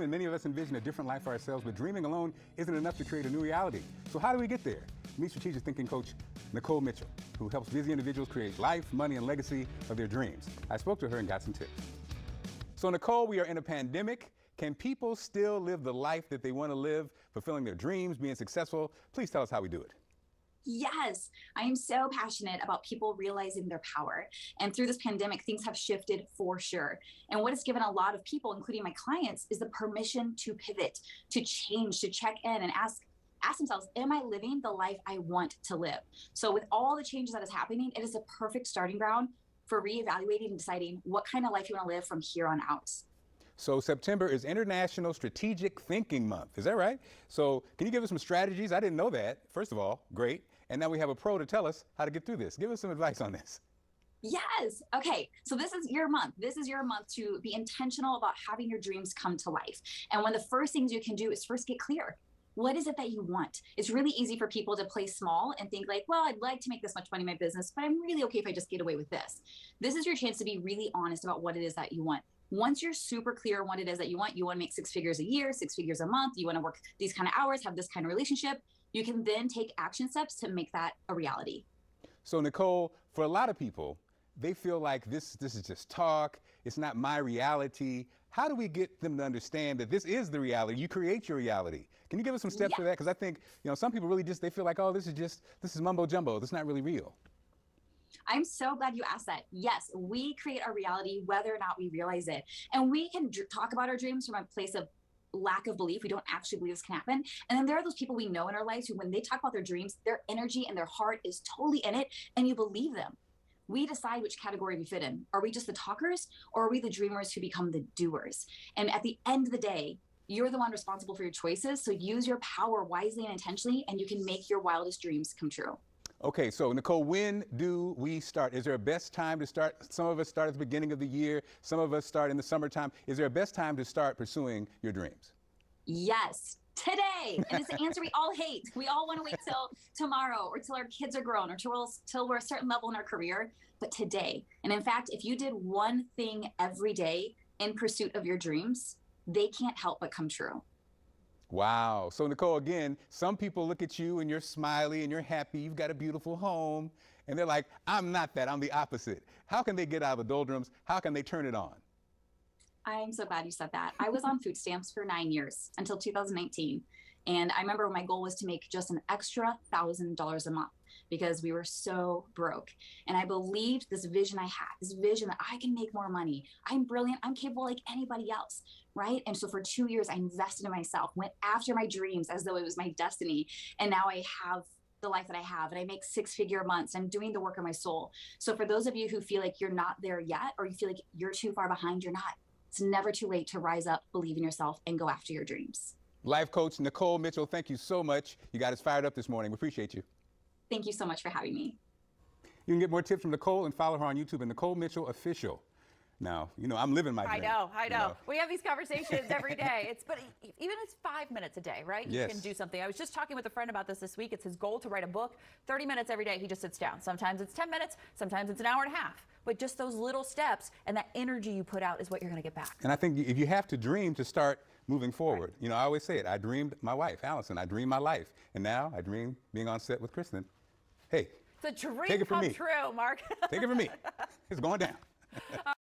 and many of us envision a different life for ourselves, but dreaming alone isn't enough to create a new reality. So how do we get there? Meet strategic thinking coach Nikole Mitchell, who helps busy individuals create life, money, and legacy of their dreams. I spoke to her and got some tips. So Nikole, we are in a pandemic. Can people still live the life that they want to live, fulfilling their dreams, being successful? Please tell us how we do it. Yes, I am so passionate about people realizing their power. And through this pandemic, things have shifted for sure. And what it's given a lot of people, including my clients, is the permission to pivot, to change, to check in and ask themselves, am I living the life I want to live? So with all the changes that is happening, it is a perfect starting ground for reevaluating and deciding what kind of life you want to live from here on out. So September is International Strategic Thinking Month. Is that right? So can you give us some strategies? I didn't know that. First of all, great. And now we have a pro to tell us how to get through this. Give us some advice on this. Yes. Okay. So this is your month. This is your month to be intentional about having your dreams come to life. And one of the first things you can do is first get clear. What is it that you want? It's really easy for people to play small and think like, well, I'd like to make this much money in my business, but I'm really okay if I just get away with this. This is your chance to be really honest about what it is that you want. Once you're super clear on what it is that you want to make 6 figures a year, 6 figures a month, you want to work these kind of hours, have this kind of relationship, you can then take action steps to make that a reality. So Nikole, for a lot of people, they feel like this is just talk. It's not my reality. How do we get them to understand that this is the reality? You create your reality. Can you give us some steps for that? Because I think, some people really they feel like, oh, this is mumbo jumbo. This is not really real. I'm so glad you asked that. Yes, we create our reality whether or not we realize it. And we can talk about our dreams from a place of lack of belief. We don't actually believe this can happen. And then there are those people we know in our lives who, when they talk about their dreams, their energy and their heart is totally in it, and you believe them. We decide which category we fit in. Are we just the talkers, or are we the dreamers who become the doers? And at the end of the day, you're the one responsible for your choices. So use your power wisely and intentionally, and you can make your wildest dreams come true. Okay, so Nikole, when do we start? Is there a best time to start? Some of us start at the beginning of the year. Some of us start in the summertime. Is there a best time to start pursuing your dreams? Yes, today. And it's the answer we all hate. We all want to wait till tomorrow or till our kids are grown or till we're a certain level in our career, but today. And in fact, if you did one thing every day in pursuit of your dreams, they can't help but come true. Wow. So Nikole, again, some people look at you and you're smiley and you're happy. You've got a beautiful home. And they're like, I'm not that. I'm the opposite. How can they get out of the doldrums? How can they turn it on? I'm so glad you said that. I was on food stamps for 9 years until 2019. And I remember my goal was to make just an extra $1,000 a month because we were so broke. And I believed this vision I had, this vision that I can make more money. I'm brilliant. I'm capable like anybody else, right? And so for 2 years, I invested in myself, went after my dreams as though it was my destiny. And now I have the life that I have, and I make 6-figure months. I'm doing the work of my soul. So for those of you who feel like you're not there yet, or you feel like you're too far behind, you're not. It's never too late to rise up, believe in yourself, and go after your dreams. Life coach Nikole Mitchell, thank you so much. You got us fired up this morning. We appreciate you. Thank you so much for having me. You can get more tips from Nikole and follow her on YouTube at Nikole Mitchell Official. Now, I'm living my dream. I know. We have these conversations every day. But even it's 5 minutes a day, right? Yes. You can do something. I was just talking with a friend about this week. It's his goal to write a book, 30 minutes every day. He just sits down. Sometimes it's 10 minutes, sometimes it's an hour and a half. But just those little steps and that energy you put out is what you're going to get back. And I think if you have to dream to start moving forward, I always say it. I dreamed my wife, Allison. I dreamed my life. And now I dream being on set with Kristen. Hey, it's a dream take it from come me. true, Mark. Take it from me. It's going down.